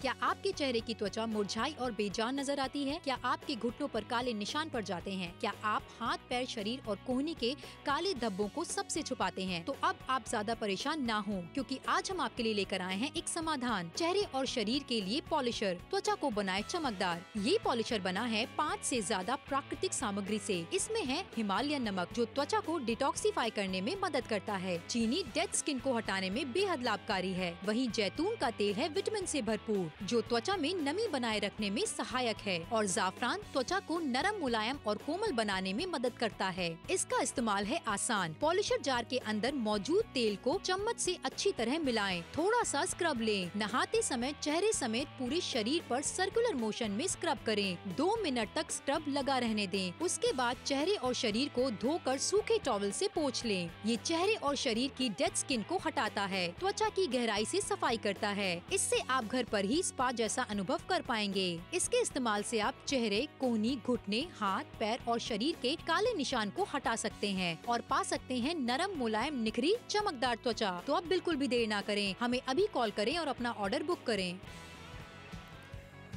क्या आपके चेहरे की त्वचा मुरझाई और बेजान नजर आती है? क्या आपके घुटनों पर काले निशान पड़ जाते हैं? क्या आप हाथ, पैर, शरीर और कोहनी के काले धब्बों को सबसे छुपाते हैं? तो अब आप ज्यादा परेशान ना हो, क्योंकि आज हम आपके लिए लेकर आए हैं एक समाधान। चेहरे और शरीर के लिए पॉलिशर, त्वचा को बनाए चमकदार। ये पॉलिशर बना है 5 से ज्यादा प्राकृतिक सामग्री से। इसमें है हिमालयन नमक, जो त्वचा को डिटॉक्सिफाई करने में मदद करता है। चीनी डेड स्किन को हटाने में बेहद लाभकारी है। वहीं जैतून का तेल है विटामिन से भरपूर, जो त्वचा में नमी बनाए रखने में सहायक है। और जाफरान त्वचा को नरम, मुलायम और कोमल बनाने में मदद करता है। इसका इस्तेमाल है आसान। पॉलिशर जार के अंदर मौजूद तेल को चम्मच से अच्छी तरह मिलाएं। थोड़ा सा स्क्रब लें। नहाते समय चेहरे समेत पूरे शरीर पर सर्कुलर मोशन में स्क्रब करें। 2 मिनट तक स्क्रब लगा रहने दें। उसके बाद चेहरे और शरीर को धोकर सूखे टॉवल से पोंछ लें। ये चेहरे और शरीर की डेड स्किन को हटाता है, त्वचा की गहराई से सफाई करता है। इससे आप घर पर ही स्पा जैसा अनुभव कर पाएंगे। इसके इस्तेमाल से आप चेहरे, कोहनी, घुटने, हाथ, पैर और शरीर के काले निशान को हटा सकते हैं और पा सकते हैं नरम, मुलायम, निखरी, चमकदार त्वचा। तो अब बिल्कुल भी देर ना करें, हमें अभी कॉल करें और अपना ऑर्डर बुक करें।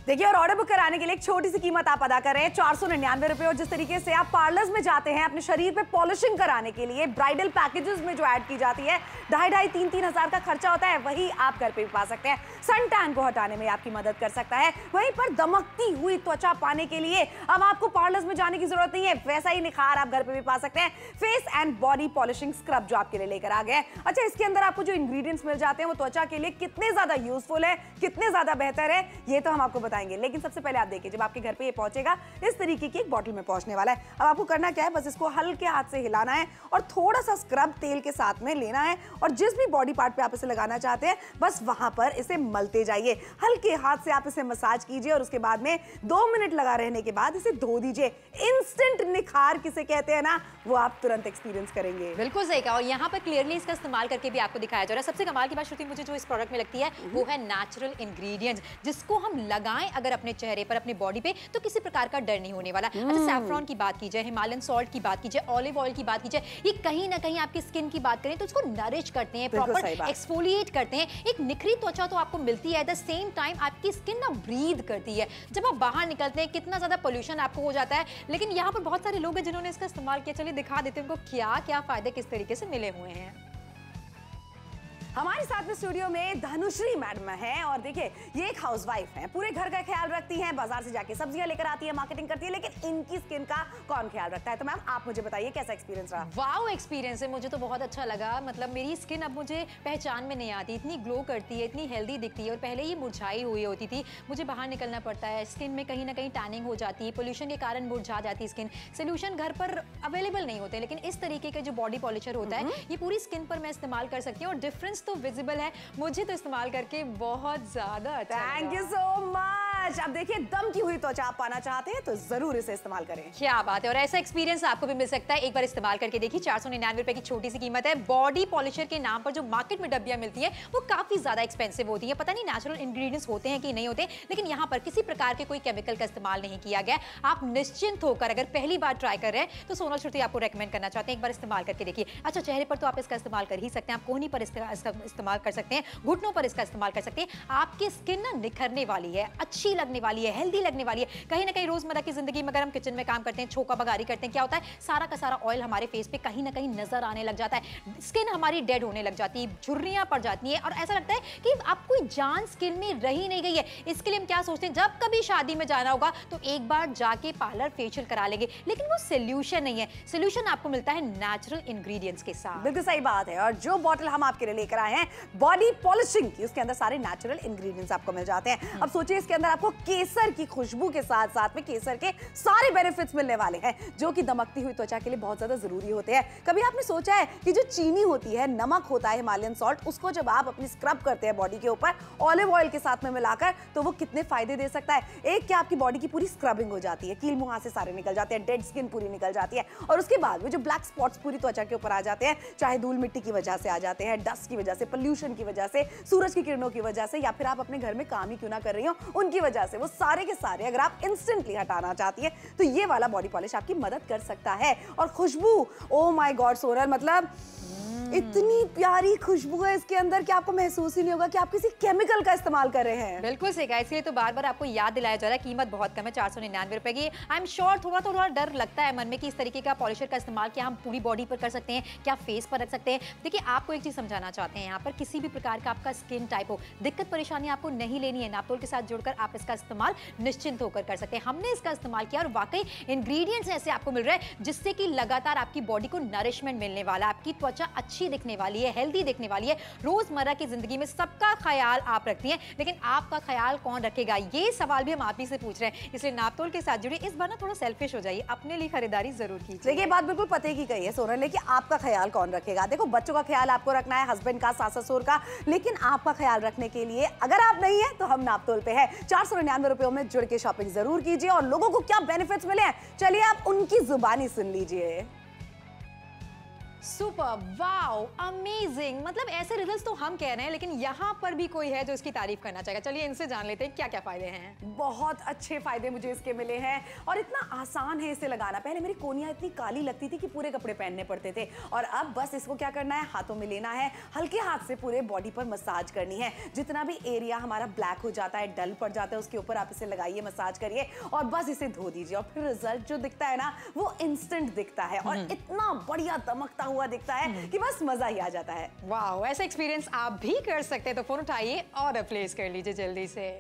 देखिए, और ऑर्डर बुक कराने के लिए एक छोटी सी कीमत आप अदा कर रहे हैं, 499 रुपए। और जिस तरीके से आप पार्लर्स में जाते हैं अपने शरीर पे पॉलिशिंग कराने के लिए, ब्राइडल पैकेजेस में जो ऐड की जाती है 2,500-3,000 हजार का खर्चा होता है, वही आप घर पे भी पा सकते हैं। सन टैन को हटाने में आपकी मदद कर सकता है। वहीं पर दमकती हुई त्वचा पाने के लिए अब आपको पार्लर्स में जाने की जरूरत नहीं है, वैसा ही निखार आप घर पे भी पा सकते हैं। Face and body polishing scrub जो आपके लिए लेकर आ गए। अच्छा, इसके अंदर आपको जो इंग्रेडिएंट्स मिल जाते हैं वो त्वचा के लिए कितने ज्यादा यूजफुल है, कितने ज्यादा बेहतर है, ये तो हम आपको बताएंगे। लेकिन सबसे पहले आप देखिए, जब आपके घर पे ये पहुंचेगा इस तरीके की एक बॉटल में पहुंचने वाला है। अब आपको करना क्या है, बस इसको हल्के हाथ से हिलाना है और थोड़ा सा स्क्रब तेल के साथ में लेना है और जिस भी बॉडी पार्ट पे आप इसे लगाना चाहते हैं बस वहां पर इसे मलते जाइए। हल्के हाथ से आप इसे मसाज कीजिए और उसके बाद में 2 मिनट लगा रहने के बाद इसे धो दीजिए। इंस्टेंट निखार किसे कहते हैं ना, वो आप तुरंत एक्सपीरियंस करेंगे। बिल्कुल सही कहा। और यहाँ पर क्लियरली इसका इस्तेमाल करके भी आपको दिखाया जा रहा है। सबसे कमाल की बात श्रुति मुझे जो इस प्रोडक्ट में लगती है वो है नेचुरल इंग्रेडिएंट्स, जिसको हम लगाएं अगर अपने चेहरे पर, अपनी बॉडी पे, तो किसी प्रकार का डर नहीं होने वाला। अच्छा, सैफ्रॉन की बात की जाए, हिमालयन सॉल्ट की बात की जाए, ऑलिव ऑयल की बात की जाए, ये कहीं ना कहीं आपकी स्किन की बात करें तो इसको नरिश करते हैं, प्रॉपर एक्सफोलिएट करते हैं। एक निखरी त्वचा तो आपको मिलती है, एट द सेम टाइम आपकी स्किन ना ब्रीद करती है। जब आप बाहर निकलते हैं कितना ज्यादा पोल्यूशन आपको हो जाता है, लेकिन यहाँ पर बहुत सारे लोग हैं जिन्होंने इसका इस्तेमाल किया। चलिए दिखा देते हैं उनको क्या क्या फायदे किस तरीके से मिले हुए हैं। हमारे साथ में स्टूडियो में धनुश्री मैडम है और देखिए, ये एक हाउसवाइफ है, पूरे घर का ख्याल रखती हैं, बाजार से जाके सब्जियां लेकर आती है, मार्केटिंग करती है, लेकिन इनकी स्किन का कौन ख्याल रखता है? तो मैम आप मुझे बताइए कैसा एक्सपीरियंस रहा? वाओ एक्सपीरियंस है, मुझे तो बहुत अच्छा लगा। मतलब मेरी स्किन अब मुझे पहचान में नहीं आती, इतनी ग्लो करती है, इतनी हेल्दी दिखती है। और पहले ये मुरझाई हुई होती थी, मुझे बाहर निकलना पड़ता है, स्किन में कहीं ना कहीं टैनिंग हो जाती है, पोल्यूशन के कारण मुरझा जाती है स्किन। सोल्यूशन घर पर अवेलेबल नहीं होते, लेकिन इस तरीके का जो बॉडी पॉलिशर होता है ये पूरी स्किन पर मैं इस्तेमाल कर सकती हूँ और डिफरेंस तो विजिबल है। मुझे तो इस्तेमाल करके बहुत ज्यादा अच्छा लगा। Thank you so much. अब देखिए, दमकी हुई त्वचा आप पाना चाहते हैं तो जरूर इसे इस्तेमाल करें। क्या बात है। और ऐसा एक्सपीरियंस आपको भी मिल सकता है, एक बार इस्तेमाल करके देखिए। 499 रुपए की छोटी सी कीमत है। बॉडी पॉलिशर के नाम पर जो मार्केट में डब्बियां मिलती है वो काफी ज्यादा एक्सपेंसिव होती है। पता नहीं नेचुरल इंग्रेडिएंट्स होते हैं कि नहीं होते, लेकिन यहाँ पर किसी प्रकार के कोई केमिकल का इस्तेमाल नहीं किया गया। आप निश्चिंत होकर अगर पहली बार ट्राई कर रहे हैं तो सोनल श्रुति आपको रेकमेंड करना चाहते हैं, एक बार इस्तेमाल करके देखिए। अच्छा, चेहरे पर तो आप इसका इस्तेमाल कर ही सकते हैं, आप कोहनी पर इसका इस्तेमाल कर सकते हैं, घुटनों पर इसका इस्तेमाल कर सकते हैं। आपकी स्किन ना निखरने वाली है, अच्छी लगने वाली है, हेल्दी लगने वाली है। कहीं ना कहीं रोजमर्रा की जिंदगी में अगर हम किचन में काम करते हैं, छोका बगारी करते हैं, क्या होता है, सारा का सारा ऑयल हमारे फेस पे कहीं ना कहीं नजर आने लग जाता है, स्किन हमारी डेड होने लग जाती है, झुर्रियां पड़ जाती हैं और ऐसा लगता है कि आप कोई जान स्किन में रही नहीं गई है। इसके लिए हम क्या सोचते हैं, जब कभी शादी में जाना होगा तो एक बार जाके पार्लर फेशियल करा लेंगे, लेकिन वो सोल्यूशन नहीं है। सोल्यूशन आपको मिलता है नेचुरल इंग्रेडिएंट्स के साथ। बिल्कुल सही बात है। और जो बॉटल हम आपके लिए लेकर आए हैं बॉडी पॉलिशिंग की, उसके अंदर सारे नेचुरल इंग्रेडिएंट्स आपको मिल जाते हैं। अब सोचिए, इसके अंदर आपको केसर की खुशबू के साथ साथ में केसर के सारे बेनिफिट्स मिलने वाले हैं, जो कि दमकती हुई त्वचा के लिए बहुत ज्यादा जरूरी होते हैं। कभी आपने सोचा है कि जो चीनी होती है, नमक होता है, हिमालयन सॉल्ट, उसको जब आप अपनी स्क्रब करते हैं बॉडी के ऊपर ऑलिव ऑयल के साथ में मिलाकर, तो वो कितने फायदे दे सकता है? एक, क्या आपकी बॉडी की पूरी स्क्रबिंग हो जाती है, कील मुहां से सारे निकल जाते हैं, डेड स्किन पूरी निकल जाती है। और उसके बाद वो जो ब्लैक स्पॉट्स पूरी त्वचा के ऊपर आ जाते हैं, चाहे धूल मिट्टी की वजह से आ जाते हैं, डस्ट की वजह से, पोल्यूशन की वजह से, सूरज की किरणों की वजह से, या फिर आप अपने घर में काम ही क्यों ना कर रही हो उनकी वजह से, वो सारे के सारे अगर आप इंस्टेंटली हटाना चाहती है तो ये वाला बॉडी पॉलिश आपकी मदद कर सकता है। और खुशबू, ओ माय गॉड सोनल, मतलब इतनी प्यारी खुशबू है इसके अंदर कि आपको महसूस ही नहीं होगा कि आप किसी केमिकल का इस्तेमाल कर रहे हैं। बिल्कुल सही कहा, इसलिए तो बार बार आपको याद दिलाया जा रहा है, कीमत बहुत कम है 499 रुपए की। आई एम श्योर थोड़ा डर लगता है मन में कि इस तरीके का पॉलिशर का इस्तेमाल क्या हम पूरी बॉडी पर कर सकते हैं, क्या फेस पर रख सकते हैं। देखिए आपको एक चीज समझाना चाहते हैं, यहाँ पर किसी भी प्रकार का आपका स्किन टाइप हो, दिक्कत परेशानी आपको नहीं लेनी है, नापतोल के साथ जुड़कर आप इसका इस्तेमाल निश्चिंत होकर कर सकते हैं। हमने इसका इस्तेमाल किया और वाकई इंग्रेडिएंट्स ऐसे आपको मिल रहे हैं जिससे कि लगातार आपकी बॉडी को नरिशमेंट मिलने वाला है, आपकी त्वचा अच्छी दिखने वाली है, हेल्दी दिखने वाली है। रोजमर्रा की जिंदगी में सबका ख्याल आप रखती हैं, लेकिन आपका ख्याल कौन रखेगा, ये सवाल भी हम आप ही से पूछ रहे हैं। इसलिए नापतोल के साथ जुड़े, इस बार ना थोड़ा सेल्फिश हो जाइए, अपने लिए खरीदारी जरूर कीजिए। देखिए ये बात बिल्कुल पते की कही है सोनल ने कि आपका ख्याल कौन रखेगा। देखो बच्चों का ख्याल आपको रखना है, हस्बैंड का, सास ससुर का, लेकिन आपका ख्याल रखने के लिए अगर आप नहीं है तो हम नापतोल पे है। 499 रुपयों में जुड़ के शॉपिंग जरूर कीजिए। और लोगों को क्या बेनिफिट्स मिले हैं, चलिए आप उनकी जुबानी सुन लीजिए। Super, wow, amazing. मतलब ऐसे रिजल्ट्स तो हम कह रहे हैं, लेकिन यहाँ पर भी कोई है जो इसकी तारीफ करना चाहेगा। चलिए इनसे जान लेते हैं क्या क्या फायदे हैं। बहुत अच्छे फायदे मुझे इसके मिले हैं और इतना आसान है इसे लगाना। पहले मेरी कोनियां इतनी काली लगती थी कि पूरे कपड़े पहनने पड़ते थे, और अब बस इसको क्या करना है, हाथों में लेना है, हल्के हाथ से पूरे बॉडी पर मसाज करनी है। जितना भी एरिया हमारा ब्लैक हो जाता है, डल पड़ जाता है, उसके ऊपर आप इसे लगाइए, मसाज करिए और बस इसे धो दीजिए। और फिर रिजल्ट जो दिखता है ना, वो इंस्टेंट दिखता है और इतना बढ़िया दमकता हुआ दिखता है कि बस मजा ही आ जाता है। वाओ, ऐसा एक्सपीरियंस आप भी कर सकते हैं, तो फोन उठाइए और प्लेस कर लीजिए जल्दी से।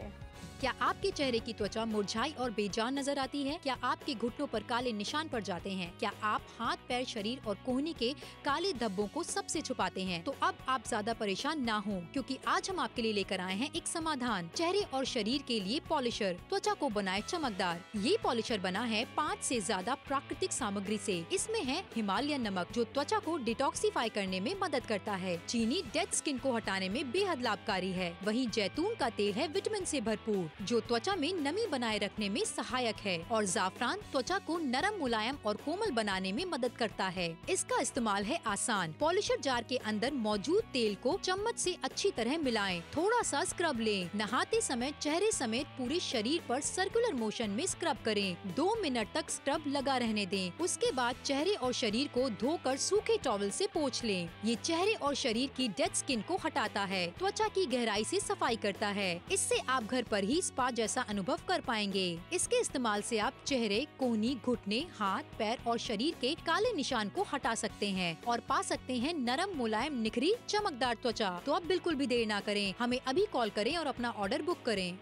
क्या आपके चेहरे की त्वचा मुरझाई और बेजान नजर आती है? क्या आपके घुटनों पर काले निशान पड़ जाते हैं? क्या आप हाथ, पैर, शरीर और कोहनी के काले धब्बों को सबसे छुपाते हैं? तो अब आप ज्यादा परेशान ना हो, क्योंकि आज हम आपके लिए लेकर आए हैं एक समाधान, चेहरे और शरीर के लिए पॉलिशर, त्वचा को बनाए चमकदार। ये पॉलिशर बना है 5 से ज्यादा प्राकृतिक सामग्री से। इसमें है हिमालयन नमक, जो त्वचा को डिटॉक्सिफाई करने में मदद करता है। चीनी डेड स्किन को हटाने में बेहद लाभकारी है। वहीं जैतून का तेल है विटामिन से भरपूर, जो त्वचा में नमी बनाए रखने में सहायक है। और जाफरान त्वचा को नरम, मुलायम और कोमल बनाने में मदद करता है। इसका इस्तेमाल है आसान। पॉलिशर जार के अंदर मौजूद तेल को चम्मच से अच्छी तरह मिलाएं। थोड़ा सा स्क्रब लें। नहाते समय चेहरे समेत पूरे शरीर पर सर्कुलर मोशन में स्क्रब करें। 2 मिनट तक स्क्रब लगा रहने दें। उसके बाद चेहरे और शरीर को धोकर सूखे टॉवल से पोंछ लें। ये चेहरे और शरीर की डेड स्किन को हटाता है, त्वचा की गहराई से सफाई करता है। इससे आप घर पर ही स्पा जैसा अनुभव कर पाएंगे। इसके इस्तेमाल से आप चेहरे, कोहनी, घुटने, हाथ, पैर और शरीर के काले निशान को हटा सकते हैं और पा सकते हैं नरम, मुलायम, निखरी, चमकदार त्वचा। तो अब बिल्कुल भी देर ना करें, हमें अभी कॉल करें और अपना ऑर्डर बुक करें।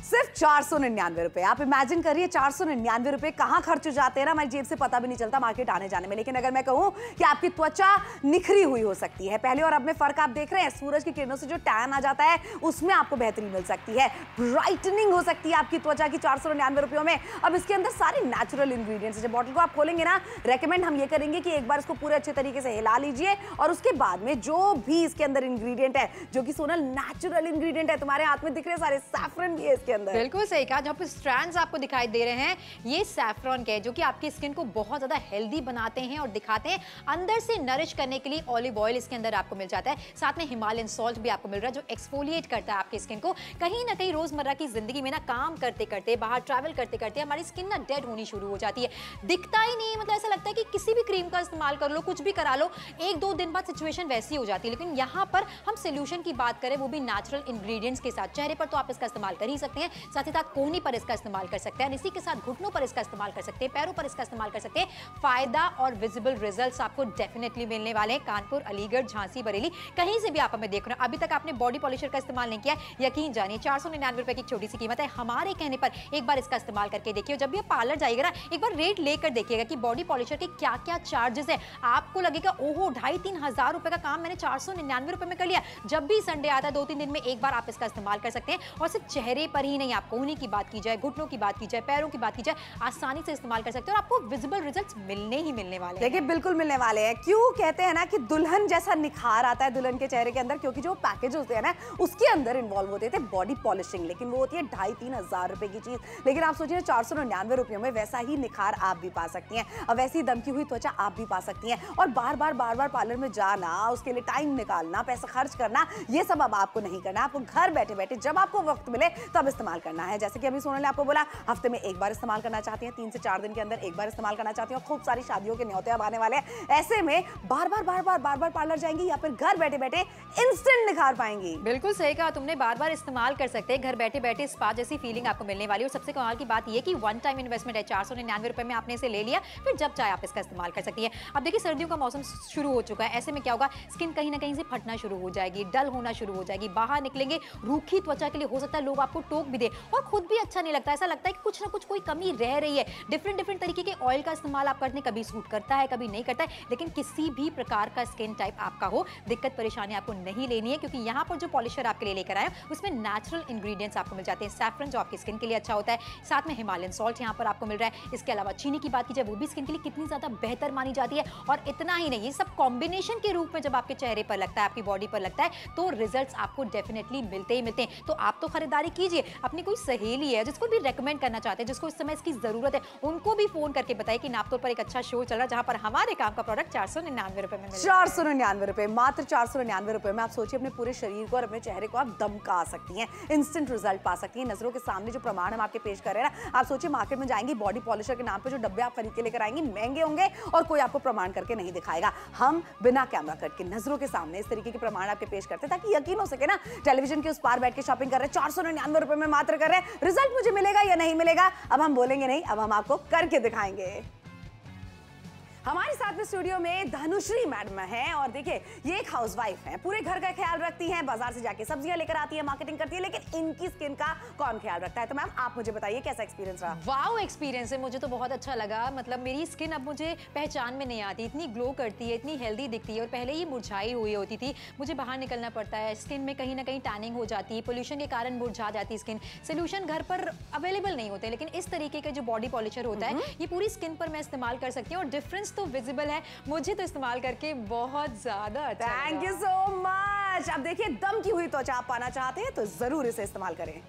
सिर्फ 499 रुपए। आप इमेजिन करिए 499 रुपए कहाँ खर्च हो जाते हैं ना, हमारी जेब से पता भी नहीं चलता मार्केट आने जाने में। लेकिन अगर मैं कहूँ कि आपकी त्वचा निखरी हुई हो सकती है, पहले और अब में फर्क आप देख रहे हैं। सूरज की किरणों से जो टैन आ जाता है उसमें आपको बेहतरी मिल सकती है, ब्राइटनिंग हो सकती है आपकी त्वचा की 499 रुपयों में। अब इसके अंदर सारे नेचुरल इंग्रेडिएंट्स। जब बॉटल को आप खोलेंगे ना, रेकमेंड हम ये करेंगे कि एक बार इसको पूरे अच्छे तरीके से हिला लीजिए और उसके बाद में जो भी इसके अंदर इंग्रेडिएंट है, जो कि सोनल नेचुरल इंग्रेडिएंट है, तुम्हारे हाथ में दिख रहे सारे, सैफरन भी है इसके अंदर। बिल्कुल सही कहा। जहाँ पे स्ट्रैंड्स आपको दिखाई दे रहे हैं, ये सैफरन के, जो कि आपकी स्किन को बहुत ज्यादा हेल्दी बनाते हैं और दिखाते हैं। अंदर से नरिश करने के लिए ऑलिव ऑयल इसके अंदर आपको मिल जाता है। साथ में हिमालयन सॉल्ट भी आपको मिल रहा है, जो एक्सफोलिएट करता है आपकी स्किन को। कहीं ना कहीं रोजमर्रा की जिंदगी में ना, काम करते करते, बाहर ट्रैवल करते करते हमारी स्किन ना डेड होनी शुरू हो जाती है, दिखता ही नहीं। मतलब ऐसा लगता है कि किसी भी क्रीम का इस्तेमाल कर लो, कुछ भी करा लो, 1-2 दिन बाद सिचुएशन वैसी हो जाती है। लेकिन यहाँ पर हम सोल्यूशन की बात करें, वो भी नेचुरल इंग्रेडिएंट्स के साथ। चेहरे पर तो आप इसका इस्तेमाल कर ही सकते हैं, साथ ही साथ कोहनी पर इसका इस्तेमाल कर सकते हैं, इसी के साथ घुटनों पर इसका इस्तेमाल कर सकते हैं, पैरों पर इसका इस्तेमाल कर सकते हैं। फायदा और विजिबल रिजल्ट्स आपको डेफिनेटली मिलने वाले हैं। कानपुर, अलीगढ़, झांसी, बरेली, कहीं से भी आप हमें देख रहे हो, अभी तक आपने बॉडी पॉलिशर का इस्तेमाल नहीं किया, यकीन जानिए 499 रुपए की छोटी सी कीमत है। हमारे कहने पर एक बार इसका इस्तेमाल करके देखिए। जब भी आप पार्लर जाइएगा ना, एक बार रेट लेकर देखिएगा कि बॉडी पॉलिशर के क्या क्या चार्जेस है। आपको लगेगा ओहो 2,500-3 हजार रुपए का काम मैंने 499 रुपए में कर लिया। जब भी संडे आता है, 2-3 दिन में एक बार आप इसका इस्तेमाल कर सकते हैं। और सिर्फ चेहरे पर ही नहीं, आप कोहनी की बात की जाए, घुटनों की बात की जाए, पैरों की बात की जाए, आसानी से इस्तेमाल कर सकते हैं और आपको विजिबल रिजल्ट्स मिलने ही मिलने वाले हैं। देखिए बिल्कुल मिलने वाले हैं। क्यों कहते हैं ना कि दुल्हन जैसा निखार आता है दुल्हन के चेहरे के अंदर, क्योंकि जो पैकेज होते हैं ना, उसके अंदर इन्वॉल्व होते थे बॉडी पॉलिशिंग, लेकिन वो होती है 2,500-3 हजार रुपए की चीज। लेकिन आप सोचिए 499 रुपयों में वैसा ही निखार आप भी पा सकती हैं और वैसी दमकी हुई त्वचा आप भी पा सकती हैं। और बार बार पार्लर में जाना, उसके लिए टाइम निकालना, पैसा खर्च करना, ये सब अब आपको नहीं करना। आपको घर बैठे बैठे जब आपको वक्त मिले तब इस्तेमाल करना है। जैसे कि अभी सोनल ने आपको बोला हफ्ते में एक बार इस्तेमाल करना चाहती हैं, 3 से 4 दिन के अंदर एक बार इस्तेमाल करना चाहती हैं, और खूब सारी शादियों के न्योते अब आने वाले हैं, ऐसे में बार बार पार्लर जाएंगी या फिर घर बैठे बैठे इंस्टेंट निखार पाएंगी। बिल्कुल सही कहा तुमने, बार बार इस्तेमाल कर सकते हैं, घर बैठे बैठे स्पा जैसी फीलिंग आपको मिलने वाली है। और सबसे कमाल की बात यह कि वन टाइम इन्वेस्टमेंट है, 499 रुपए में आपने इसे ले लिया, फिर जब चाहे आप इसका इस्तेमाल कर सकती है। अब देखिए सर्दियों का मौसम शुरू हो चुका है, ऐसे में क्या होगा, स्किन कहीं ना कहीं से फटना शुरू हो जाएगी, डल होना शुरू हो जाएगी, बाहर निकलेंगे रूखी त्वचा के लिए हो सकता है लोग आपको टोक भी दे, और खुद भी अच्छा नहीं लगता, ऐसा लगता है कि कुछ ना कुछ कोई कमी रह रही है। डिफरेंट तरीके के ऑयल का इस्तेमाल आप करते हैं, कभी सूट करता है कभी नहीं करता है, लेकिन किसी भी प्रकार का स्किन टाइप आपका हो, दिक्कत परेशानी आपको नहीं लेनी है, क्योंकि यहाँ पर जो पॉलिशर आपके लिए लेकर आए उसमें नेचुरल इंग्रेडिएंट्स आपको मिल जाते हैं। सैफरन जो आपकी स्किन के लिए अच्छा होता है, साथ में हिमालयन सॉल्ट यहाँ पर आपको मिल रहा है। इसके अलावा चीनी की बात की जाए वो भी स्किन के लिए कितनी ज्यादा बेहतर मानी जाती है। और इतना ही नहीं, ये सब कॉम्बिनेशन के रूप में जब आपके चेहरे पर लगता है, आपकी बॉडी पर लगता है, तो रिजल्ट्स आपको डेफिनेटली मिलते ही मिलते हैं। तो आप तो खरीदारी कीजिए, अपनी कोई सहेली है जिसको भी रेकमेंड करना चाहते हैं, जिसको इस समय इसकी जरूरत है, उनको भी फोन करके बताइए कि नापतोल पर एक अच्छा शो चल रहा है जहां पर हमारे काम का प्रोडक्ट 499 रुपए में मिल रहा है। 499 रुपए, मात्र 499 रुपए में आप सोचिए अपने पूरे शरीर को और अपने चेहरे को आप दमका सकती हैं, इंस्टेंट रिजल्ट पा सकती हैं। नजरों के सामने जो प्रमाण हम आपके पेश कर रहे हैं ना, आप सोचिए मार्केट में जाएंगी, बॉडी पॉलिशर के नाम पे जो डब्बे आप खरीद के लेकर आएंगी महंगे होंगे और कोई आपको प्रमाण करके नहीं दिखाएगा। हम बिना कैमरा कट के नजरों के सामने इस तरीके के प्रमाण आपके पेश करते हैं ताकि यकीन हो सके ना, टेलीविजन के उस पार बैठ के शॉपिंग कर रहे हैं, 499 रुपए में मात्र कर रहे हैं, रिजल्ट मुझे मिलेगा या नहीं मिलेगा अब हम बोलेंगे नहीं, अब हम आपको करके दिखाएंगे। हमारे साथ में स्टूडियो में धनुश्री मैडम है, और देखिए ये एक हाउसवाइफ है, पूरे घर का ख्याल रखती हैं, बाजार से जाके सब्जियां लेकर आती है, मार्केटिंग करती है, लेकिन इनकी स्किन का कौन ख्याल रखता है? तो मैम आप मुझे बताइए कैसा एक्सपीरियंस रहा? वाओ एक्सपीरियंस है, मुझे तो बहुत अच्छा लगा। मतलब मेरी स्किन अब मुझे पहचान में नहीं आती, इतनी ग्लो करती है, इतनी हेल्दी दिखती है। और पहले ये मुरझाई हुई होती थी, मुझे बाहर निकलना पड़ता है, स्किन में कहीं ना कहीं टैनिंग हो जाती है, पोल्यूशन के कारण मुरझा जाती है स्किन, सोल्यूशन घर पर अवेलेबल नहीं होते, लेकिन इस तरीके का जो बॉडी पॉलिशर होता है ये पूरी स्किन पर मैं इस्तेमाल कर सकती हूँ, और डिफरेंस तो विजिबल है, मुझे तो इस्तेमाल करके बहुत ज्यादा अच्छा लगा। Thank you so much. अब देखिए दम की हुई त्वचा आप पाना चाहते हैं तो जरूर इसे इस्तेमाल करें।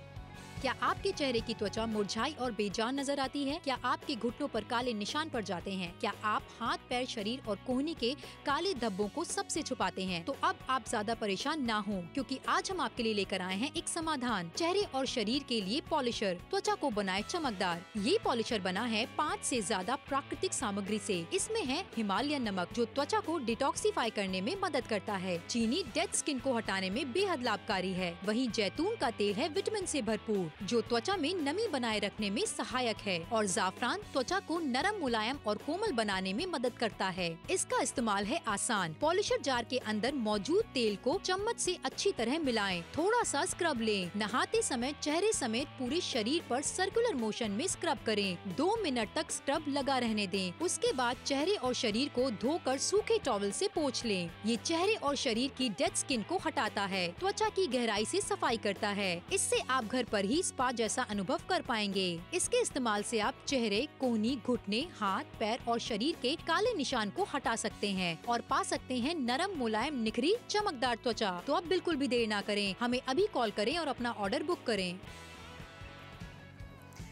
क्या आपके चेहरे की त्वचा मुरझाई और बेजान नजर आती है? क्या आपके घुटनों पर काले निशान पड़ जाते हैं? क्या आप हाथ पैर शरीर और कोहनी के काले धब्बों को सबसे छुपाते हैं? तो अब आप ज्यादा परेशान ना हो, क्योंकि आज हम आपके लिए लेकर आए हैं एक समाधान, चेहरे और शरीर के लिए पॉलिशर, त्वचा को बनाए चमकदार। ये पॉलिशर बना है 5 से ज्यादा प्राकृतिक सामग्री से। इसमें है हिमालयन नमक जो त्वचा को डिटॉक्सिफाई करने में मदद करता है, चीनी डेड स्किन को हटाने में बेहद लाभकारी है, वहीं जैतून का तेल है विटामिन से भरपूर जो त्वचा में नमी बनाए रखने में सहायक है, और जाफरान त्वचा को नरम, मुलायम और कोमल बनाने में मदद करता है। इसका इस्तेमाल है आसान। पॉलिशर जार के अंदर मौजूद तेल को चम्मच से अच्छी तरह मिलाएं, थोड़ा सा स्क्रब लें, नहाते समय चेहरे समेत पूरे शरीर पर सर्कुलर मोशन में स्क्रब करें, 2 मिनट तक स्क्रब लगा रहने दें। उसके बाद चेहरे और शरीर को धोकर सूखे टॉवल से पोंछ लें। ये चेहरे और शरीर की डेड स्किन को हटाता है, त्वचा की गहराई से सफाई करता है। इससे आप घर पर ही स्पा जैसा अनुभव कर पाएंगे। इसके इस्तेमाल से आप चेहरे, कोहनी, घुटने, हाथ, पैर और शरीर के काले निशान को हटा सकते हैं और पा सकते हैं नरम, मुलायम, निखरी, चमकदार त्वचा। तो अब बिल्कुल भी देर ना करें, हमें अभी कॉल करें और अपना ऑर्डर बुक करें।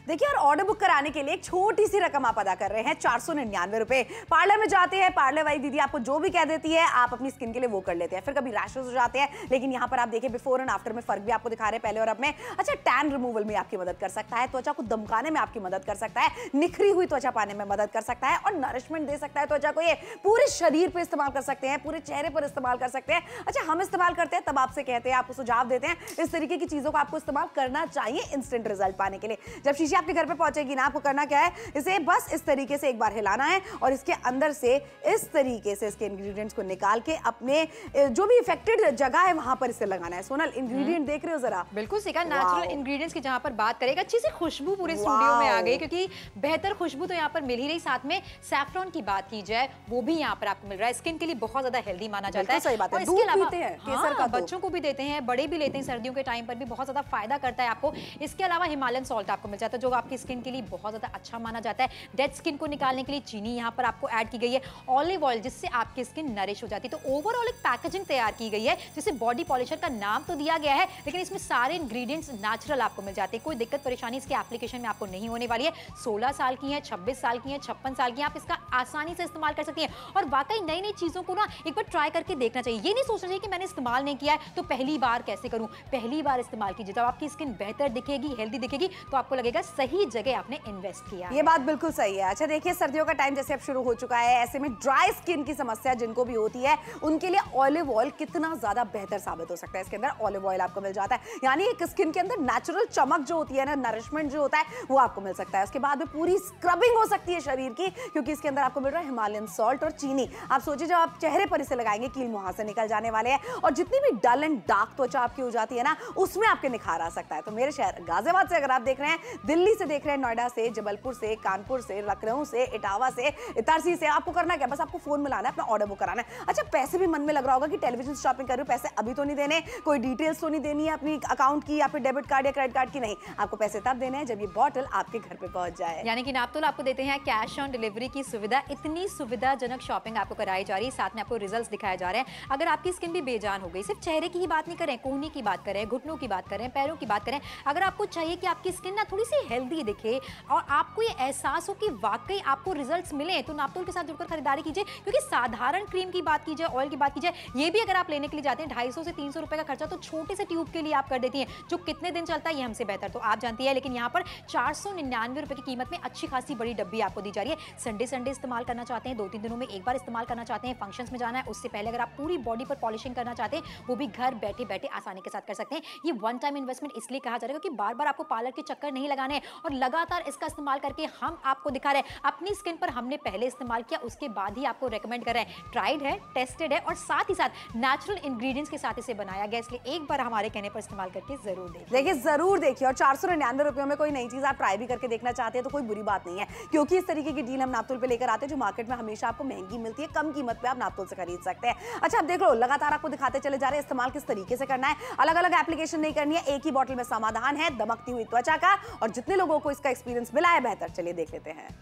देखिए और ऑर्डर बुक कराने के लिए एक छोटी सी रकम आप अदा कर रहे हैं, 499 रुपए। पार्लर में जाते हैं, पार्लर वाली दीदी आपको जो भी कह देती है आप अपनी स्किन के लिए वो कर लेते हैं, फिर कभी रैशेस हो जाते हैं, लेकिन यहाँ पर आप देखिए बिफोर एंड आफ्टर में फर्क भी आपको दिखा रहे हैं, पहले और अब में। अच्छा, टैन रिमूवल में आपकी मदद कर सकता है, त्वचा को दमकाने में आपकी मदद कर सकता है, निखरी हुई त्वचा पाने में मदद कर सकता है, और नरिशमेंट दे सकता है त्वचा को। ये पूरे शरीर पर इस्तेमाल कर सकते हैं, पूरे चेहरे पर इस्तेमाल कर सकते हैं। अच्छा, हम इस्तेमाल करते हैं तब आपसे कहते हैं, आपको सुझाव देते हैं, इस तरीके की चीजों को आपको इस्तेमाल करना चाहिए इंस्टेंट रिजल्ट पाने के लिए। जब शीशी आपके घर पे पहुंचेगी ना, आपको करना क्या है, इसे बस इस तरीके से एक बार हिलाना है और इसके अंदर से इस तरीके से इसके इंग्रेडिएंट्स को निकाल के अपने जो भी इफेक्टेड जगह है वहां पर इसे लगाना है। सोनल, इंग्रेडिएंट देख रहे हो जरा? बिल्कुल सीखा, नेचुरल इंग्रेडिएंट्स की जहां पर बात करेगा, अच्छी सी खुशबू पूरे स्टूडियो में आ गई, क्योंकि बेहतर खुशबू तो यहाँ पर मिल ही रही। साथ में सैफरॉन की बात की जाए वो भी यहाँ पर आपको मिल रहा है, स्किन के लिए बहुत ज्यादा हेल्दी माना जाता है। सही बात है। इसके अलावा केसर का बच्चों को भी देते हैं, बड़े भी लेते हैं, सर्दियों के टाइम पर भी बहुत ज्यादा फायदा करता है आपको। इसके अलावा हिमालयन सॉल्ट आपको मिल जाता है जो आपकी स्किन के लिए बहुत ज्यादा अच्छा माना जाता है। डेड स्किन को निकालने के लिए चीनी यहाँ पर आपको ऐड की गई है, ऑलिव ऑयल जिससे आपकी स्किन नरिश हो जाती है। तो ओवरऑल एक पैकेजिंग तैयार की गई है जिसे बॉडी पॉलिशर का नाम तो दिया गया है, लेकिन इसमें सारे इंग्रेडिएंट्स नेचुरल आपको मिल जाते हैं। कोई दिक्कत परेशानी इसके एप्लीकेशन में आपको नहीं होने वाली है। 16 साल की है, 26 साल की है, 56 साल की है, आप इसका आसानी से इस्तेमाल कर सकती हैं। और वाकई नई नई चीजों को ना एक बार ट्राई करके देखना चाहिए। ये नहीं सोचना चाहिए कि मैंने इस्तेमाल नहीं किया है तो पहली बार कैसे करूं। पहली बार इस्तेमाल कीजिए, जब आपकी स्किन बेहतर दिखेगी, हेल्दी दिखेगी, तो आपको लगेगा सही जगह आपने इन्वेस्ट किया। ये बात बिल्कुल सही है। अच्छा देखिए, सर्दियों का टाइम जैसे अब शुरू हो चुका है, ऐसे में ड्राई स्किन की समस्या जिनको भी होती है उनके लिए ऑलिव ऑयल कितना ज्यादा बेहतर साबित हो सकता है। इसके अंदर ऑलिव ऑयल आपको मिल जाता है, यानी एक स्किन के अंदर नेचुरल चमक जो होती है ना, नरिशमेंट जो होता है वो आपको मिल सकता है। उसके बाद में पूरी स्क्रबिंग हो सकती है शरीर की, क्योंकि इसके अंदर आपको मिल रहा है हिमालयन सॉल्ट और चीनी। आप सोचिए जब आप चेहरे पर इसे लगाएंगे कील मुहासे निकल जाने वाले हैं, और जितनी भी डल एंड डार्क त्वचा आपकी हो जाती है ना, उसमें आपके निखार आ सकता है। तो मेरे शहर गाजियाबाद से अगर आप देख रहे हैं, दिल्ली से देख रहे हैं, नोएडा से, जबलपुर से, कानपुर से, लखनऊ से, इटावा से, इटारसी से, आपको करना क्या, बस आपको फोन मिलाना है, अपना ऑर्डर बुक कराना है। अच्छा पैसे भी मन में लग रहा होगा कि टेलीविजन शॉपिंग कर रही हूं, पैसे अभी तो नहीं देने, कोई डिटेल्स तो नहीं देनी है अपनी अकाउंट की या फिर डेबिट कार्ड या क्रेडिट कार्ड की, नहीं, आपको पैसे तब देने हैं जब ये बॉटल आपके घर पे पहुंच जाए। यानी कि नापतोल आपको देते हैं कैश ऑन डिलीवरी की सुविधा। इतनी सुविधाजनक शॉपिंग आपको कराई जा रही है, साथ में आपको रिजल्ट्स दिखाए जा रहे हैं। अगर आपकी स्किन भी बेजान हो गई, सिर्फ चेहरे की ही बात नहीं करें, कोहनी की बात करें, घुटनों की बात करें, पैरों की बात करें, अगर आपको चाहिए कि आपकी स्किन ना थोड़ी सी हेल्दी दिखे और आपको ये एहसास हो कि वाकई आपको रिजल्ट्स मिले, तो नापतोल के साथ जुड़कर खरीदारी कीजिए। क्योंकि साधारण क्रीम की बात कीजिए, ऑयल की बात कीजिए, ये भी अगर आप लेने के लिए जाते हैं 250 से 300 रुपए का खर्चा तो छोटे से ट्यूब के लिए आप कर देती हैं, जो कितने दिन चलता है ये हमसे बेहतर तो आप जानती है। लेकिन यहाँ पर 499 रुपए की कीमत में अच्छी खासी बड़ी डब्बी आपको दी जा रही है। संडे इस्तेमाल करना चाहते हैं, 2-3 दिनों में एक बार इस्तेमाल करना चाहते हैं, फंक्शंस में जाना है, उससे पहले अगर आप पूरी बॉडी पर पॉलिशिंग करना चाहते हैं, वो भी घर बैठे बैठे आसानी के साथ कर सकते हैं। ये वन टाइम इन्वेस्टमेंट इसलिए कहा जा रहा है क्योंकि बार बार आपको पार्लर के चक्कर नहीं लगाने हैं, और लगातार इसका इस्तेमाल करके हम आपको दिखा रहे हैं। अपनी स्किन पर हमने पहले इस्तेमाल किया, उसके बाद ही आपको रेकमेंड कर रहे हैं। ट्राइड है, टेस्टेड है, और साथ ही साथ नेचुरल इंग्रेडिएंट्स के साथ इसे बनाया गया, इसलिए एक बार हमारे कहने पर इस्तेमाल करके जरूर देखिए। जरूर देखिए। और 499 रुपयों में कोई नई चीज आप ट्राई भी करके देखना चाहते हैं तो कोई बुरी बात नहीं है, क्योंकि इस तरीके की डील हम नापतोल पे लेकर आते हैं जो मार्केट में हमेशा आपको महंगी मिलती है, कम कीमत पे आप नापतोल से खरीद सकते हैं। अच्छा आप देख लो, लगातार आपको दिखाते चले जा रहे हैं इस्तेमाल किस तरीके से करना है। अलग अलग एप्लीकेशन नहीं करनी है, एक ही बॉटल में समाधान है दमकती हुई त्वचा का, और जितने लोगों को इसका एक्सपीरियंस मिला है बेहतर, चलिए देख लेते हैं।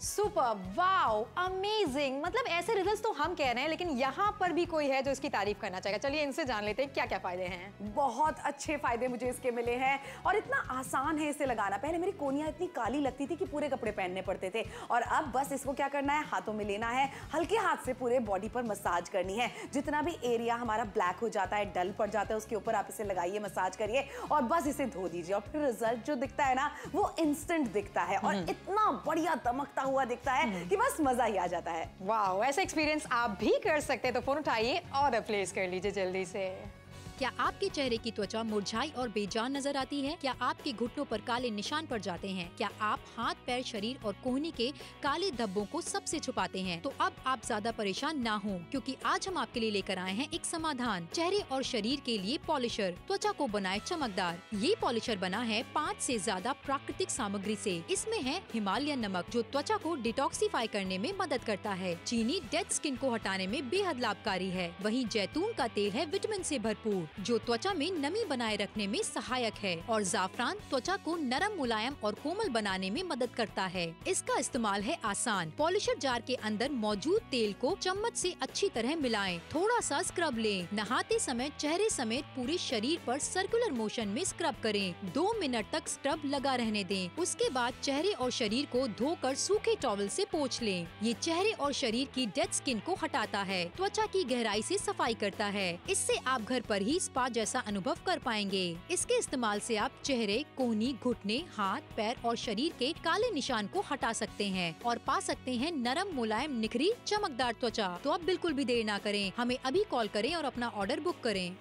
Super, wow, amazing. मतलब ऐसे रिजल्ट्स तो हम कह रहे हैं, लेकिन यहाँ पर भी कोई है जो इसकी तारीफ करना चाहेगा। चलिए इनसे जान लेते हैं क्या क्या फायदे हैं। बहुत अच्छे फायदे मुझे इसके मिले हैं, और इतना आसान है इसे लगाना। पहले मेरी कोनियां इतनी काली लगती थी कि पूरे कपड़े पहनने पड़ते थे, और अब बस इसको क्या करना है, हाथों में लेना है, हल्के हाथ से पूरे बॉडी पर मसाज करनी है। जितना भी एरिया हमारा ब्लैक हो जाता है, डल पड़ जाता है, उसके ऊपर आप इसे लगाइए, मसाज करिए, और बस इसे धो दीजिए, और फिर रिजल्ट जो दिखता है ना वो इंस्टेंट दिखता है, और इतना बढ़िया दमकता हुआ दिखता है कि बस मजा ही आ जाता है। वाह, ऐसा एक्सपीरियंस आप भी कर सकते हैं, तो फोन उठाइए और प्लेस कर लीजिए जल्दी से। क्या आपके चेहरे की त्वचा मुरझाई और बेजान नजर आती है? क्या आपके घुटनों पर काले निशान पड़ जाते हैं? क्या आप हाथ, पैर, शरीर और कोहनी के काले धब्बों को सबसे छुपाते हैं? तो अब आप ज्यादा परेशान ना हो, क्योंकि आज हम आपके लिए लेकर आए हैं एक समाधान। चेहरे और शरीर के लिए पॉलिशर, त्वचा को बनाए चमकदार। ये पॉलिशर बना है 5 से ज्यादा प्राकृतिक सामग्री से। इसमें है हिमालयन नमक, जो त्वचा को डिटॉक्सिफाई करने में मदद करता है। चीनी डेड स्किन को हटाने में बेहद लाभकारी है। वहीं जैतून का तेल है विटामिन से भरपूर, जो त्वचा में नमी बनाए रखने में सहायक है। और जाफरान त्वचा को नरम, मुलायम और कोमल बनाने में मदद करता है। इसका इस्तेमाल है आसान। पॉलिशर जार के अंदर मौजूद तेल को चम्मच से अच्छी तरह मिलाएं। थोड़ा सा स्क्रब लें। नहाते समय चेहरे समेत पूरे शरीर पर सर्कुलर मोशन में स्क्रब करें। 2 मिनट तक स्क्रब लगा रहने दें। उसके बाद चेहरे और शरीर को धोकर सूखे टॉवल से पोंछ लें। ये चेहरे और शरीर की डेड स्किन को हटाता है, त्वचा की गहराई से सफाई करता है। इससे आप घर पर ही स्पा जैसा अनुभव कर पाएंगे। इसके इस्तेमाल से आप चेहरे, कोहनी, घुटने, हाथ, पैर और शरीर के काले निशान को हटा सकते हैं और पा सकते हैं नरम, मुलायम, निखरी, चमकदार त्वचा। तो अब बिल्कुल भी देर ना करें, हमें अभी कॉल करें और अपना ऑर्डर बुक करें।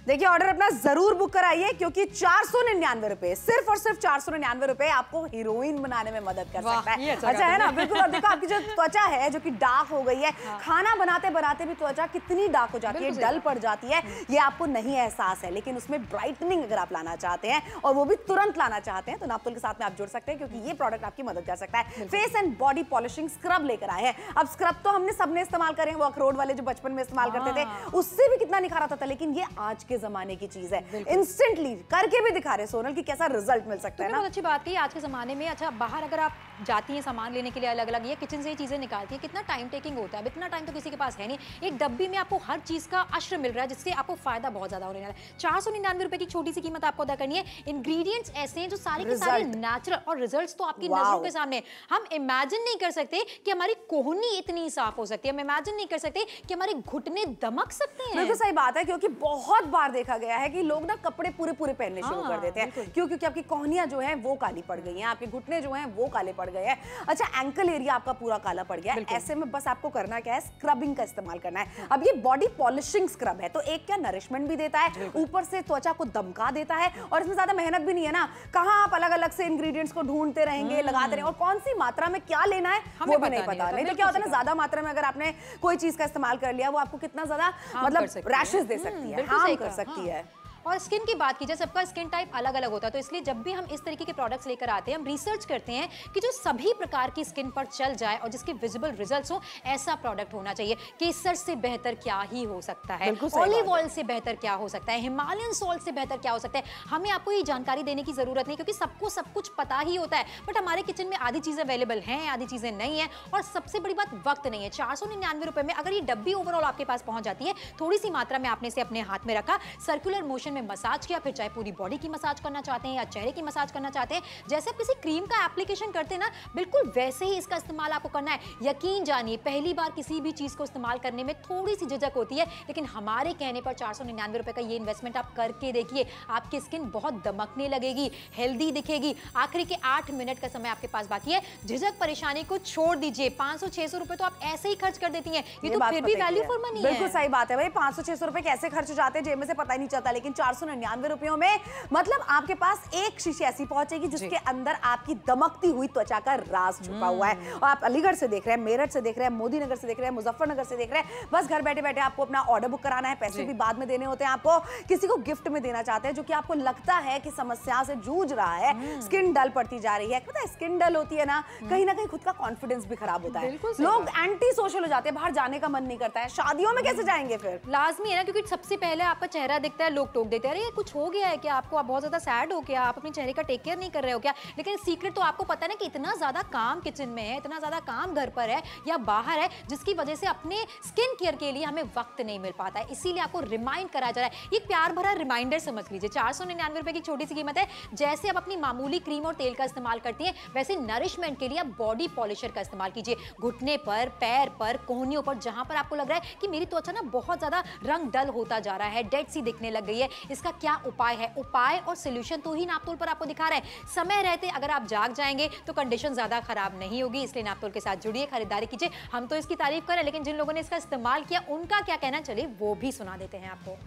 देखिए ऑर्डर अपना जरूर बुक कराइए, क्योंकि 499 रुपए, सिर्फ और सिर्फ 499 रुपए आपको हीरोइन बनाने में मदद कर सकता है। अच्छा है ना, बिल्कुल। और देखो आपकी जो त्वचा है जो कि डार्क हो गई है, खाना बनाते बनाते भी त्वचा कितनी डार्क हो जाती है, डल पड़ जाती है, ये आपको नहीं एहसास है। लेकिन उसमें ब्राइटनिंग अगर आप लाना चाहते हैं और वो भी तुरंत लाना चाहते हैं, तो नापतोल के साथ में आप जुड़ सकते हैं, क्योंकि ये प्रोडक्ट आपकी मदद कर सकता है। Face and body polishing scrub लेकर आए हैं। अब स्क्रब तो हमने सबने इस्तेमाल करे, वो अखरोट वाले जो बचपन में इस्तेमाल करते थे, उससे भी कितना निखार आता था, लेकिन ये आज के के जमाने की चीज है, इंस्टेंटली करके भी दिखा रहे सोनल कि कैसा रिजल्ट मिल सकता है ना। बहुत अच्छी बात कही। आज के जमाने में अच्छा बाहर अगर आप जाती हैं सामान लेने के लिए अलग अलग, या किचन से ही चीजें निकालती हैं, कितना टाइम टेकिंग होता है। इतना टाइम तो किसी के पास है नहीं। एक डब्बी में आपको हर चीज का अश्र मिल रहा है, जिससे आपको फायदा बहुत ज्यादा होने वाला है। 499 रुपए की छोटी सी कीमत आपको अदा करनी है। इंग्रेडिएंट्स ऐसे हैं जो सारे के सारे नेचुरल, और रिजल्ट्स तो आपकी नजरों के सामने। हम इमेजिन नहीं कर सकते कि हमारी कोहनी इतनी साफ हो सकती है। हम इमेजिन नहीं कर सकते कि हमारे घुटने दमक सकते हैं। बिल्कुल सही बात है, क्योंकि बहुत बार देखा गया है कि लोग ना कपड़े पूरे पूरे पहनने शुरू कर देते हैं, क्योंकि आपकी कोहनियां जो है वो काली पड़ गई हैं, आपके घुटने जो हैं वो काले पड़ गए हैं। अच्छा, एंकल एरिया आपका पूरा काला पड़ गया है। ऐसे में बस आपको करना क्या है, स्क्रबिंग का इस्तेमाल करना है। अब ये बॉडी पॉलिशिंग स्क्रब है, तो एक क्या नरिशमेंट भी देता है, ऊपर से त्वचा को दमका देता है, और इसमें ज्यादा मेहनत भी नहीं है ना। कहाँ आप अलग अलग से इंग्रेडिएंट्स को ढूंढते रहेंगे, लगाते रहेंगे, और कौन सी मात्रा में क्या लेना है वो भी नहीं पता। नहीं तो क्या होता है ना, ज्यादा मात्रा में अगर आपने कोई चीज का इस्तेमाल कर लिया, वो आपको कितना ज्यादा मतलब रैशेस दे सकती है, हार्म कर सकती है। और स्किन की बात की जाए, सबका स्किन टाइप अलग अलग होता है, तो इसलिए जब भी हम इस तरीके के प्रोडक्ट्स लेकर आते हैं, हम रिसर्च करते हैं कि जो सभी प्रकार की स्किन पर चल जाए और जिसके विजिबल रिजल्ट्स हो, ऐसा प्रोडक्ट होना चाहिए। केसर से बेहतर क्या ही हो सकता है, ऑलिव ऑयल से बेहतर क्या हो सकता है, हिमालयन सॉल्ट से बेहतर क्या हो सकता है। हमें आपको ये जानकारी देने की जरूरत नहीं, क्योंकि सबको सब कुछ पता ही होता है। बट हमारे किचन में आधी चीजें अवेलेबल हैं, आधी चीजें नहीं है, और सबसे बड़ी बात वक्त नहीं है। 499 रुपए में अगर ये डब्बी ओवरऑल आपके पास पहुंच जाती है, थोड़ी सी मात्रा में आपने इसे अपने हाथ में रखा, सर्कुलर मोशन में मसाज किया, फिर चाहे पूरी बॉडी की मसाज करना चाहते हैं या चेहरे की मसाज करना चाहते हैं, जैसे आप किसी क्रीम का एप्लीकेशन करते हैं ना, बिल्कुल वैसे ही इसका इस्तेमाल आपको करना है। यकीन जानिए, पहली बार किसी भी चीज को इस्तेमाल करने में थोड़ी सी झिझक होती है, लेकिन हमारे कहने पर 499 रुपए का ये इन्वेस्टमेंट आप करके देखिए, आपकी स्किन बहुत दमकने लगेगी, हेल्दी दिखेगी। आखिरी के 8 मिनट का समय आपके पास बाकी है। झिझक परेशानी को छोड़ दीजिए, 500-600 रुपए तो आप ऐसे ही खर्च कर देती हैं, ये तो फिर भी वैल्यू फॉर मनी है। बिल्कुल सही बात है भाई, 500-600 रुपए कैसे खर्च हो जाते हैं जेब में से पता ही नहीं चलता, लेकिन 499 रुपयों में मतलब आपके पास एक शीशी ऐसी पहुंचेगी जिसके अंदर आपकी दमकती हुई त्वचा का राज छुपा हुआ है। और आप अलीगढ़ से देख रहे हैं, मेरठ से देख रहे हैं, मोदी नगर से देख रहे हैं, मुजफ्फरनगर से देख रहे हैं, बस घर बैठे बैठे आपको अपना ऑर्डर बुक कराना है। पैसे भी बाद में देने होते हैं आपको। किसी को गिफ्ट में देना चाहते हैं जो कि आपको लगता है कि समस्या से जूझ रहा है, स्किन डल पड़ती जा रही है। पता है, स्किन डल होती है ना, कहीं ना कहीं खुद का कॉन्फिडेंस भी खराब होता है, लोग एंटी सोशल हो जाते हैं, बाहर जाने का मन नहीं करता है, शादियों में कैसे जाएंगे फिर? लाजमी है ना, क्योंकि सबसे पहले आपका चेहरा दिखता है, लोग टोक देते हैं, अरे कुछ हो गया है क्या आपको, आप बहुत ज्यादा सैड हो क्या, आप अपने चेहरे का टेक केयर नहीं कर रहे हो क्या। लेकिन सीक्रेट तो आपको पता है ना कि इतना ज्यादा काम किचन में है, इतना ज्यादा काम घर पर है या बाहर है, जिसकी वजह से अपने स्किन केयर के लिए हमें वक्त नहीं मिल पाता है। इसीलिए आपको रिमाइंड करा जा रहा है, ये प्यार भरा रिमाइंडर समझ लीजिए। 499 रुपए की छोटी सी कीमत है। जैसे आप अपनी मामूली क्रीम और तेल का इस्तेमाल करती हैं, वैसे नरिशमेंट के लिए आप बॉडी पॉलिशर का इस्तेमाल कीजिए। घुटने पर, पैर पर, कोहनियों पर, जहां पर आपको लग रहा है कि मेरी त्वचा ना बहुत ज्यादा रंग डल होता जा रहा है, डेड सी दिखने लग गई है, इसका क्या उपाय है? उपाय और सोल्यूशन तो ही नापतोल पर आपको दिखा रहे हैं। समय रहते अगर आप जाग जाएंगे तो कंडीशन ज्यादा खराब नहीं होगी, इसलिए नापतोल के साथ जुड़िए, खरीदारी कीजिए। हम तो इसकी तारीफ करें, लेकिन जिन लोगों ने इसका इस्तेमाल किया उनका क्या कहना, चलिए वो भी सुना देते हैं आपको।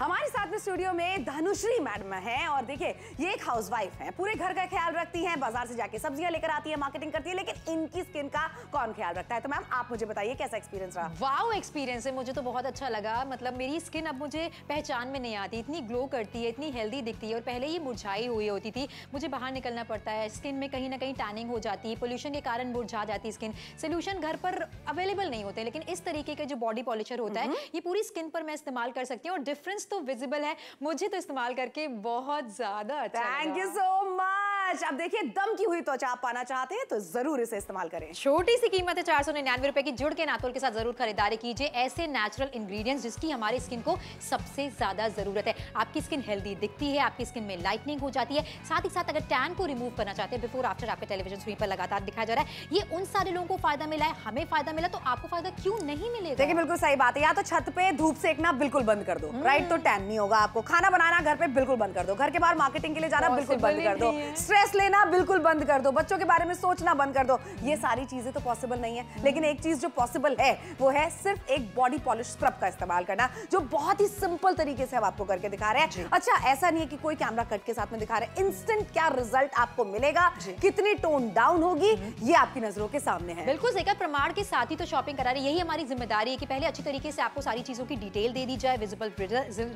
हमारे साथ में स्टूडियो में धनुश्री मैडम है, और देखिए ये एक हाउसवाइफ है, पूरे घर का ख्याल रखती हैं, बाजार से जाके सब्जियां लेकर आती है, मार्केटिंग करती है, लेकिन इनकी स्किन का कौन ख्याल रखता है? तो मैम आप मुझे बताइए कैसा एक्सपीरियंस रहा? वाओ एक्सपीरियंस है, मुझे तो बहुत अच्छा लगा। मतलब मेरी स्किन अब मुझे पहचान में नहीं आती, इतनी ग्लो करती है, इतनी हेल्दी दिखती है। और पहले ये मुरझाई हुई होती थी, मुझे बाहर निकलना पड़ता है, स्किन में कहीं ना कहीं टैनिंग हो जाती है, पोल्यूशन के कारण मुरझा जाती है स्किन। सोल्यूशन घर पर अवेलेबल नहीं होते, लेकिन इस तरीके के जो बॉडी पॉलिशर होता है, ये पूरी स्किन पर मैं इस्तेमाल कर सकती हूँ, और डिफरेंस तो विजिबल है। मुझे तो इस्तेमाल करके बहुत ज्यादा अच्छा लगा। Thank you so much. अब देखिए, दमकी हुई त्वचा आप पाना चाहते हैं तो जरूर इसे इस्तेमाल करें। छोटी सी कीमत है 499 रुपए की। जुड़ के नापतोल के साथ जरूर खरीदारी कीजिए। ऐसे नेचुरल इंग्रेडिएंट्स जिसकी हमारी स्किन को सबसे ज्यादा जरूरत है। आपकी स्किन हेल्दी दिखती है, आपकी स्किन में लाइटनिंग हो जाती है, साथ ही साथ अगर टैन को रिमूव करना चाहते हैं, बिफोर आफ्टर आपके टेलीविजन स्क्रीन पर लगातार दिखाया जा रहा है। ये उन सारे लोगों को फायदा मिला है, हमें फायदा मिला, तो आपको फायदा क्यों नहीं मिलेगा? देखिए बिल्कुल सही बात है, या तो छत पे धूप सेकना बिल्कुल बंद कर दो, राइट, तो टैन नहीं होगा आपको। खाना बनाना घर पे बिल्कुल बंद कर दो, घर के बाहर मार्केटिंग के लिए जाना बिल्कुल बंद कर दो, स्ट्रेस लेना बिल्कुल बंद कर दो, बच्चों के बारे में सोचना बंद कर दो। ये सारी चीजें तो पॉसिबल नहीं है, लेकिन एक चीज जो पॉसिबल है वो है सिर्फ एक बॉडी पॉलिश स्क्रब का इस्तेमाल करना, जो बहुत ही सिंपल तरीके से हम आपको करके दिखा रहे हैं। अच्छा, ऐसा नहीं है कि कोई कैमरा कट के साथ में दिखा रहे हैं, इंस्टेंट क्या रिजल्ट आपको मिलेगा, कितनी टोन डाउन होगी, ये आपकी नजरों के सामने है। बिल्कुल सही कहा, प्रमाण के साथ ही तो शॉपिंग करा रहे हैं। यही हमारी जिम्मेदारी है कि पहले अच्छी तरीके से आपको सारी चीजों की डिटेल दे दी जाए, विजिबल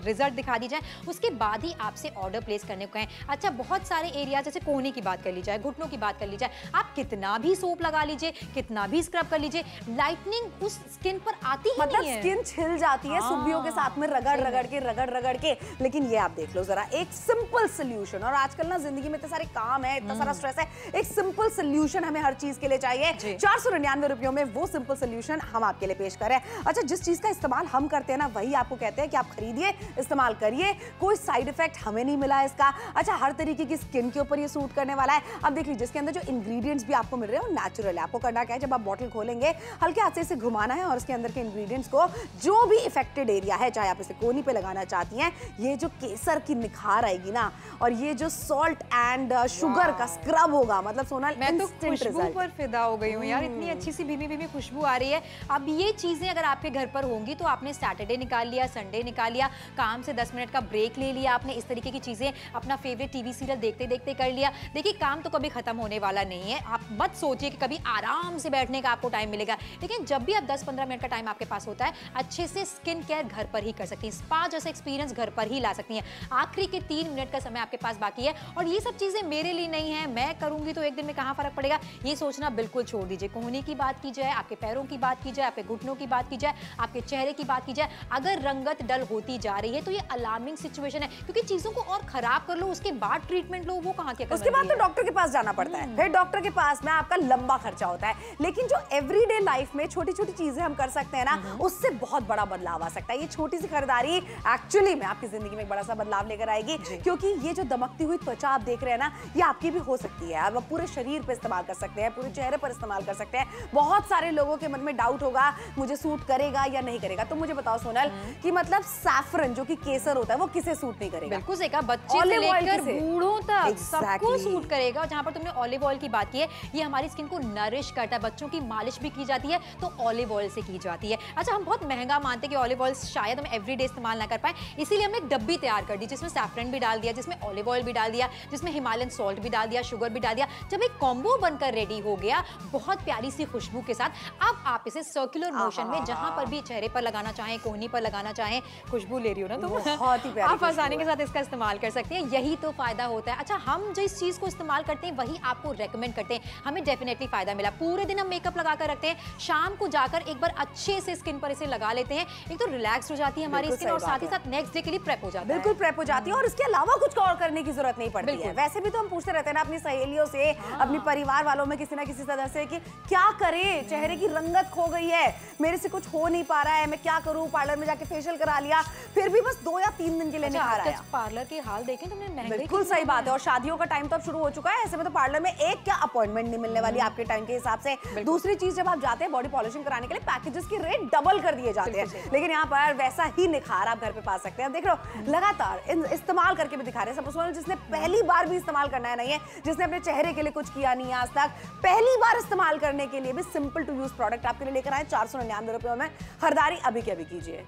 रिजल्ट दिखा दी जाए, उसके बाद ही आपसे ऑर्डर प्लेस करने को कहें। अच्छा, बहुत सारे एरिया जैसे कोहनी की बात कर ली जाए, घुटनों की बात कर ली जाए, आप कितना भी सोप लगा लीजिए, कितना भी स्क्रब कर लीजिए, लाइटनिंग उस स्किन पर आती ही मतलब नहीं है। स्किन छिल जाती है सुबियों के साथ में रगड़ के। लेकिन ये आप देख लो जरा, एक सिंपल सोल्यूशन। और आजकल ना जिंदगी में इतने सारे काम है, इतना सारा स्ट्रेस है, एक सिंपल सोल्यूशन हमें हर चीज के लिए चाहिए। 499 रुपयों में वो सिंपल सोल्यूशन हम आपके लिए पेश कर रहे हैं। अच्छा, जिस चीज का इस्तेमाल हम करते हैं ना, वही आपको कहते हैं कि आप खरीदिए, इस्तेमाल करिए, कोई साइड इफेक्ट हमें नहीं मिला इसका। अच्छा, हर तरीके की स्किन के ऊपर ये सूट करने वाला है। अब देख लीजिए, इसके अंदर जो इंग्रेडिएंट्स भी आपको मिल रहे हैं वो नेचुरल है। आपको करना क्या है, जब आप बॉटल खोलेंगे हल्के हाथ से इसे घुमाना है और इसके अंदर के इंग्रेडिएंट्स को, जो भी इफेक्टेड एरिया है, चाहे आप इसे कोहनी पे लगाना चाहती हैं, ये जो केसर की निखार आएगी ना, और ये जो सॉल्ट एंड शुगर का स्क्रब होगा, मतलब सोनल मैं तो इंस्टेंट खुशबू रिजल्ट। पर फिदा हो गई हूँ यार, इतनी अच्छी सी भीमी भीमी खुशबू आ रही है। अब ये चीजें अगर आपके घर पर होंगी तो आपने सैटरडे निकाल लिया, संडे निकाल लिया, काम से 10 मिनट का ब्रेक ले लिया आपने, इस तरीके की चीजें अपना फेवरेट टीवी सीरियल देखते देखते कर लिया। देखिए, काम तो कभी खत्म होने वाला नहीं है, आप मत सोचिए कि कभी आराम से बैठने का आपको टाइम मिलेगा। लेकिन जब भी आप 10-15 मिनट का टाइम आपके पास होता है, अच्छे से स्किन केयर घर पर ही कर सकती हैं, स्पा जैसा एक्सपीरियंस घर पर ही ला सकती हैं। आखिरी के 3 मिनट का समय आपके पास बाकी है और ये सब चीजें मेरे लिए नहीं है, मैं करूंगी तो एक दिन में कहां फर्क पड़ेगा, ये सोचना बिल्कुल छोड़ दीजिए। कोहनी की बात की जाए, आपके पैरों की बात की जाए, आपके घुटनों की बात की जाए, आपके चेहरे की बात की जाए, अगर रंगत डल होती जा रही है तो ये अलार्मिंग सिचुएशन है, क्योंकि चीजों को और खराब कर लो, उसके बाद ट्रीटमेंट लो, वो कहां के कर। उसके बाद तो डॉक्टर के पास जाना पड़ता है, फिर डॉक्टर के पास में आपका लंबा खर्चा होता है। लेकिन जो एवरीडे लाइफ में छोटी छोटी चीजें हम कर सकते हैं ना, उससे बहुत बड़ा बदलाव आ सकता है। ये छोटी सी खरीदारी एक्चुअली में आपकी जिंदगी में एक बड़ा सा बदलाव लेकर आएगी, क्योंकि ये जो दमकती हुई त्वचा आप देख रहे हैं ना, ये आपकी भी हो सकती है। आप पूरे शरीर पे इस्तेमाल कर सकते हैं, पूरे चेहरे पर इस्तेमाल कर सकते हैं। बहुत सारे लोगों के मन में डाउट होगा, मुझे सूट करेगा या नहीं करेगा। तो मुझे बताओ सोनल, कि मतलब सैफरन जो कि केसर होता है, वो किसे सूट नहीं करेगा? बिल्कुल सही कहा, बच्चे से लेकर बूढ़ों तक सबको सूट करेगा। और जहां पर तुमने ऑलिव ऑयल की बात की है, ये हमारी स्किन को नरिश करता है, बच्चों की मालिश भी की जाती है तो ऑलिव ऑयल से की जाती है। अच्छा, हम बहुत महंगा मानते हैं कि ऑलिव ऑयल शायद हम एवरीडे इस्तेमाल ना कर पाए, इसीलिए हमने एक डब्बी तैयार कर दी जिसमें सैफरन भी डाल दिया, जिसमें ऑलिव ऑयल भी डाल दिया, जिसमें हिमालयन सॉल्ट भी डाल दिया, शुगर भी डाल दिया। जब एक कॉम्बो बनकर रेडी हो गया बहुत प्यारी सी खुशबू के साथ, अब आप इसे सर्कुलर मोशन में जहां पर भी चेहरे पर लगाना चाहें, कोहनी पर लगाना चाहें, खुशबू ले रही हो ना तो बहुत ही प्यारी आप आसानी के साथ इसका इस्तेमाल कर सकते हैं। यही तो फायदा होता है। अच्छा, हम जिस चीज को इस्तेमाल करते हैं वही आपको रेकमेंड करते हैं, हमें डेफिनेटली फायदा मिला। पूरे दिन हम मेकअप लगा कर रखते हैं, शाम को जाकर एक बार अच्छे से स्किन पर इसे लगा लेते हैं, एक तो रिलैक्स हो जाती है हमारी स्किन और साथ ही साथ नेक्स्ट डे के लिए प्रेप हो जाता है। बिल्कुल प्रेप हो जाती है और इसके अलावा कुछ और करने की जरूरत नहीं पड़ती है। वैसे भी तो हम पूछते रहते हैं ना अपनी सहेलियों से, अपनी परिवार वालों में किसी ना किसी सदस्य कि क्या करें, चेहरे की रंगत खो गई है, मेरे से कुछ हो नहीं पा रहा है, मैं क्या करूं, पार्लर में जाके फेशियल करा लिया, फिर भी बस 2 या 3 दिन के लिए निखार आया। पार्लर के हाल देखें तुमने, महंगाई बिल्कुल सही बात है। और शादियों का टाइम तो अब शुरू हो चुका है, ऐसे में तो पार्लर में एक क्या अपॉइंटमेंट नहीं मिलने वाली आपके टाइम के हिसाब से। दूसरी चीज, जब आप जाते हैं बॉडी पॉलिशिंग कराने के लिए, पैकेजेस की रेट डबल कर दिए जाते हैं, लेकिन यहाँ पर वैसा ही निखार आप घर पे पा सकते हैं। देख लो, लगातार इस्तेमाल करके भी दिखा रहे हैं। सपोज जिसने पहली बार भी इस्तेमाल करना है, नहीं है जिसने अपने चेहरे के लिए कुछ किया नहीं है आज तक, पहली बार इस्तेमाल करने के लिए भी सिंपल टू यूज प्रोडक्ट आपके लिए लेकर आए 499 रुपयों में। खरीदारी अभी के अभी कीजिए।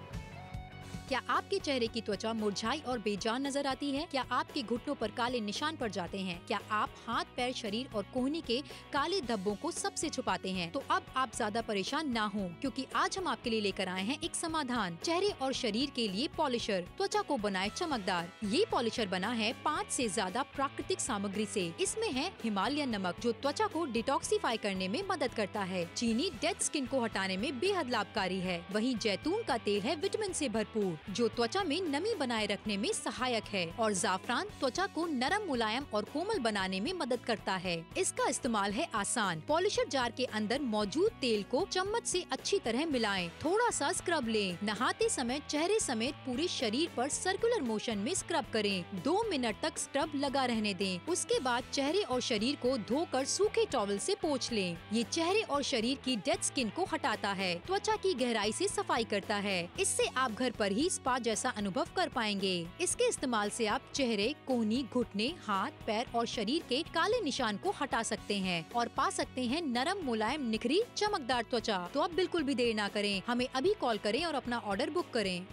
क्या आपके चेहरे की त्वचा मुरझाई और बेजान नजर आती है? क्या आपके घुटनों पर काले निशान पड़ जाते हैं? क्या आप हाथ, पैर, शरीर और कोहनी के काले धब्बों को सबसे छुपाते हैं? तो अब आप ज्यादा परेशान ना हो, क्योंकि आज हम आपके लिए लेकर आए हैं एक समाधान, चेहरे और शरीर के लिए पॉलिशर, त्वचा को बनाए चमकदार। ये पॉलिशर बना है 5 से ज्यादा प्राकृतिक सामग्री से। इसमें है हिमालयन नमक, जो त्वचा को डिटॉक्सिफाई करने में मदद करता है। चीनी डेड स्किन को हटाने में बेहद लाभकारी है। वहीं जैतून का तेल है विटामिन से भरपूर, जो त्वचा में नमी बनाए रखने में सहायक है। और जाफरान त्वचा को नरम, मुलायम और कोमल बनाने में मदद करता है। इसका इस्तेमाल है आसान। पॉलिशर जार के अंदर मौजूद तेल को चम्मच से अच्छी तरह मिलाएं, थोड़ा सा स्क्रब लें। नहाते समय चेहरे समेत पूरे शरीर पर सर्कुलर मोशन में स्क्रब करें। 2 मिनट तक स्क्रब लगा रहने दें। उसके बाद चेहरे और शरीर को धोकर सूखे टॉवल से पोंछ लें। ये चेहरे और शरीर की डेड स्किन को हटाता है, त्वचा की गहराई से सफाई करता है। इससे आप घर पर ही स्पा जैसा अनुभव कर पाएंगे। इसके इस्तेमाल से आप चेहरे, कोहनी, घुटने, हाथ, पैर और शरीर के काले निशान को हटा सकते हैं और पा सकते हैं नरम, मुलायम, निखरी, चमकदार त्वचा। तो अब बिल्कुल भी देर ना करें, हमें अभी कॉल करें और अपना ऑर्डर बुक करें।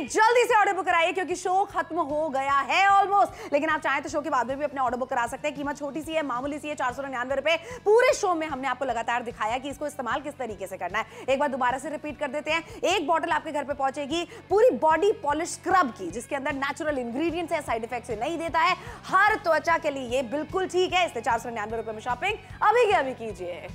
जल्दी से ऑर्डर बुक कराइए क्योंकि शो खत्म हो गया है ऑलमोस्ट। लेकिन आप चाहें तो शो के बाद में भी अपने ऑर्डर बुक करा सकते हैं। कीमत छोटी सी है, मामूली सी है, 499 रुपए। पूरे शो में हमने आपको लगातार दिखाया कि इसको इस्तेमाल किस तरीके से करना है। एक बार दोबारा से रिपीट कर देते हैं। एक बॉटल आपके घर पे पहुंचेगी पूरी बॉडी पॉलिश स्क्रब की, जिसके अंदर नेचुरल इंग्रेडिएंट्स है, साइड इफेक्ट से नहीं देता है, हर त्वचा के लिए ये बिल्कुल ठीक है। इसलिए 499 रुपए में शॉपिंग अभी के अभी कीजिए।